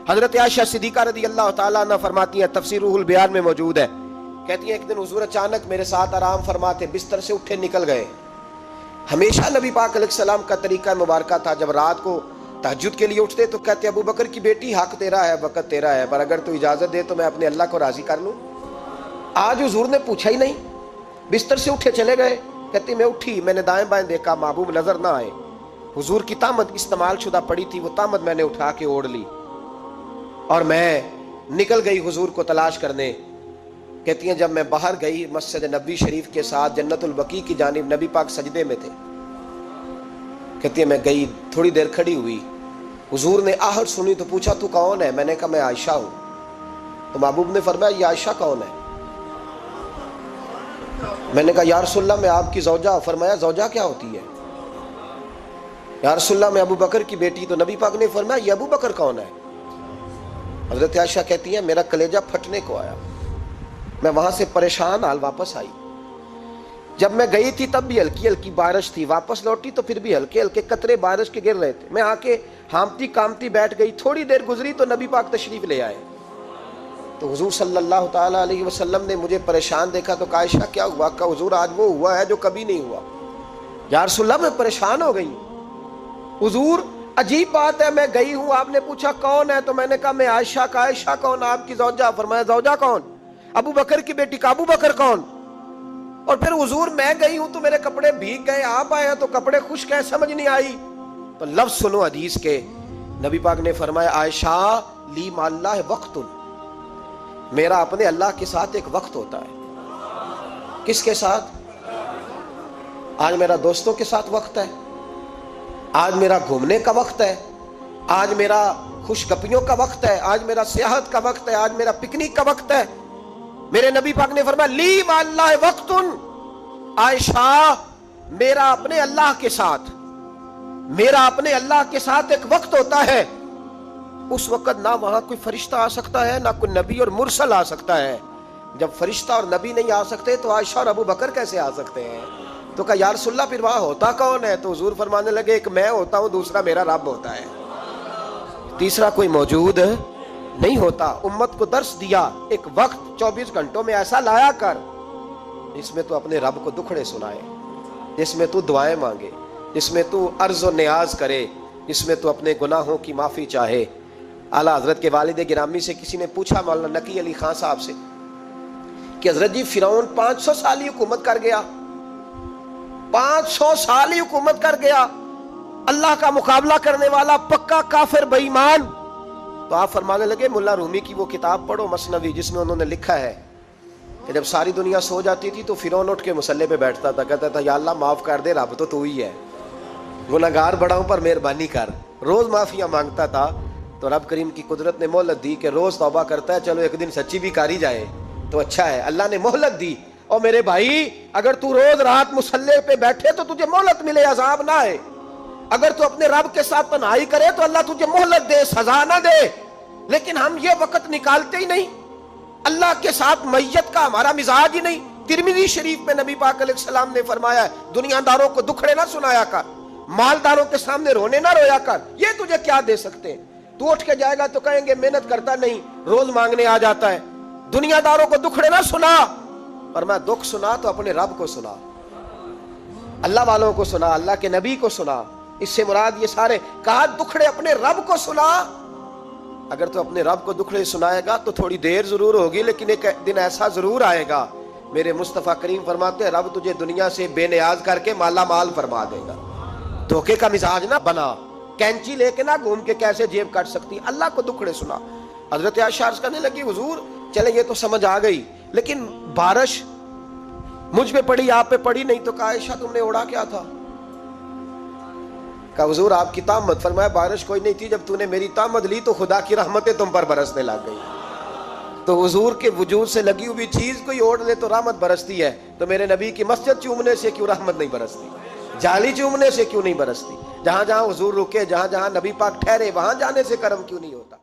حضرت عائشہ صدیقہ رضی اللہ تعالیٰ عنہ فرماتی ہیں، تفسیر روح البیان میں موجود ہے، کہتی ہیں ایک دن حضور اچانک میرے ساتھ آرام فرماتے بستر سے اٹھے نکل گئے۔ ہمیشہ نبی پاک علیہ السلام کا طریقہ مبارکہ تھا، جب رات کو تہجد کے لیے اٹھتے تو کہتے ابو بکر کی بیٹی حق تیرا ہے، وقت تیرا ہے، پر اگر تو اجازت دے تو میں اپنے اللہ کو راضی کر لوں۔ آج حضور نے پوچھا ہی نہیں، بستر سے اٹھے چلے گئے۔ کہتے میں اٹھی، میں نے دائیں بائیں دیکھا، محبوب نظر نہ آئے۔ حضور کی طامت استعمال شدہ پڑی تھی، وہ طامت میں نے اٹھا کے اوڑھ لی اور میں نکل گئی حضور کو تلاش کرنے۔ کہتی ہیں جب میں باہر گئی مسجد نبوی شریف کے ساتھ جنت البقیع کی جانب، نبی پاک سجدے میں تھے۔ کہتی ہیں میں گئی، تھوڑی دیر کھڑی ہوئی، حضور نے آہٹ سنی تو پوچھا تو کون ہے؟ میں نے کہا میں عائشہ ہوں۔ تو محبوب نے فرمایا یہ عائشہ کون ہے؟ میں نے کہا یا رسول اللہ میں آپ کی زوجہ۔ فرمایا زوجہ کیا ہوتی ہے؟ یا رسول اللہ میں ابو بکر کی بیٹی۔ تو نبی پاک نے فرمایا یہ ابو بکر کون ہے؟ حضرت عائشہ کہتی ہیں میرا کلیجہ پھٹنے کو آیا، میں وہاں سے پریشان حال واپس آئی۔ جب میں گئی تھی تب بھی ہلکی ہلکی بارش تھی، واپس لوٹی تو پھر بھی ہلکے ہلکے قطرے بارش کے گر رہے تھے۔ میں آ کے ہامتی کامتی بیٹھ گئی، تھوڑی دیر گزری تو نبی پاک تشریف لے آئے۔ تو حضور صلی اللہ تعالیٰ علیہ وسلم نے مجھے پریشان دیکھا تو کہا عائشہ کیا ہوا؟ کہا حضور آج وہ ہوا ہے جو کبھی نہیں ہوا۔ یا رسول اللہ میں پریشان ہو گئی۔ حضور عجیب بات ہے، میں گئی ہوں، آپ نے پوچھا کون ہے تو میں نے کہا میں عائشہ۔ کا عائشہ کون؟ آپ کی زوجہ۔ فرمایا زوجہ کون؟ ابو بکر کی بیٹی۔ کا ابو بکر کون؟ اور پھر حضور میں گئی ہوں تو میرے کپڑے بھیگ گئے، آپ آئے ہیں تو کپڑے خشک ہیں، سمجھ نہیں آئی۔ تو لفظ سنو حدیث کے، نبی پاک نے فرمایا عائشہ لی مع اللہ وقت، میرا اپنے اللہ کے ساتھ ایک وقت ہوتا ہے۔ کس کے ساتھ؟ آج میرا دوستوں کے ساتھ وقت ہے، آج میرا گھومنے کا وقت ہے، آج میرا خوش گپیوں کا وقت ہے، آج میرا سیاحت کا وقت ہے، آج میرا پکنک کا وقت ہے۔ میرے نبی پاک نے فرمایا لی مع اللہ وقت، عائشہ میرا اپنے اللہ کے ساتھ، میرا اپنے اللہ کے ساتھ ایک وقت ہوتا ہے۔ اس وقت نہ وہاں کوئی فرشتہ آ سکتا ہے، نہ کوئی نبی اور مرسل آ سکتا ہے۔ جب فرشتہ اور نبی نہیں آ سکتے تو عائشہ اور ابو بکر کیسے آ سکتے ہیں؟ تو کہا یا رسول اللہ پھر وہاں ہوتا کون ہے؟ تو حضور فرمانے لگے ایک میں ہوتا ہوں، دوسرا میرا رب ہوتا ہے، تیسرا کوئی موجود نہیں ہوتا۔ امت کو درس دیا ایک وقت 24 گھنٹوں میں ایسا لایا کر جس میں تو اپنے رب کو دکھڑے سنائے، جس میں تو دعائیں مانگے، جس میں تو عرض و نیاز کرے، جس میں تو اپنے گناہوں کی معافی چاہے۔ اعلیٰ حضرت کے والد گرامی سے کسی نے پوچھا، مولانا نقی علی خان صاحب سے، کہ حضرت جی فرعون 500 سال ہی حکومت کر گیا، 500 سال ہی حکومت کر گیا، اللہ کا مقابلہ کرنے والا پکا کافر بے ایمان۔ تو آپ فرمانے لگے ملا رومی کی وہ کتاب پڑھو مثنوی، جس میں انہوں نے لکھا ہے کہ جب ساری دنیا سو جاتی تھی تو فرعون اٹھ کے مصلے پہ بیٹھتا تھا، کہتا تھا یا اللہ معاف کر دے، رب تو ہی ہے، گناہگار بڑا ہوں پر مہربانی کر۔ روز معافیاں مانگتا تھا تو رب کریم کی قدرت نے مہلت دی کہ روز توبہ کرتا ہے، چلو ایک دن سچی بھی کاری جائے تو اچھا ہے، اللہ نے مہلت دی۔ اور میرے بھائی اگر تو روز رات مصلے پہ بیٹھے تو تجھے مہلت ملے، عذاب نہ آئے۔ اگر تو اپنے رب کے ساتھ تنہائی کرے تو اللہ تجھے مہلت دے، سزا نہ دے۔ لیکن ہم یہ وقت نکالتے ہی نہیں، اللہ کے ساتھ میت کا ہمارا مزاج ہی نہیں۔ ترمذی شریف میں نبی پاک علیہ السلام نے فرمایا ہے دنیا داروں کو دکھڑے نہ سنایا کر، مالداروں کے سامنے رونے نہ رویا کر، یہ تجھے کیا دے سکتے ہیں؟ تو اٹھ کے جائے گا تو کہیں گے محنت کرتا نہیں، روز مانگنے آ جاتا ہے۔ دنیا داروں کو دکھڑے نہ سنا، پر میں دکھ سنا تو اپنے رب کو سنا، اللہ والوں کو سنا، اللہ کے نبی کو سنا۔ اس سے مراد یہ سارے کہا دکھڑے اپنے رب کو سنا۔ اگر تو اپنے رب کو دکھڑے سنائے گا تو تھوڑی دیر ضرور ہوگی، لیکن ایک دن ایسا ضرور آئے گا، میرے مصطفیٰ کریم فرماتے ہیں رب تجھے دنیا سے بے نیاز کر کے مالا مال فرما دے گا۔ دھوکے کا مزاج نہ بنا، کینچی لے کے نہ گھوم کے کیسے جیب کٹ سکتی، اللہ کو دکھڑے سنا۔ حضرت عائشہ عرض کرنے لگی حضور چلے یہ تو سمجھ آ گئی، لیکن بارش مجھ پہ پڑی آپ پہ پڑی نہیں، تو کہا عائشہ تم نے اوڑا کیا تھا؟ کہا حضور آپ کی طامت۔ فرمایا بارش کوئی نہیں تھی، جب تو نے میری طامت لی تو خدا کی رحمتیں تم پر برسنے لگ گئی۔ تو حضور کے وجود سے لگی ہوئی چیز کوئی اوڑھ لے تو رحمت برستی ہے، تو میرے نبی کی مسجد چومنے سے کیوں رحمت نہیں برستی؟ جالی چومنے سے کیوں نہیں برستی؟ جہاں جہاں حضور رکے، جہاں جہاں نبی پاک ٹھہرے، وہاں جانے سے کرم کیوں نہیں ہوتا؟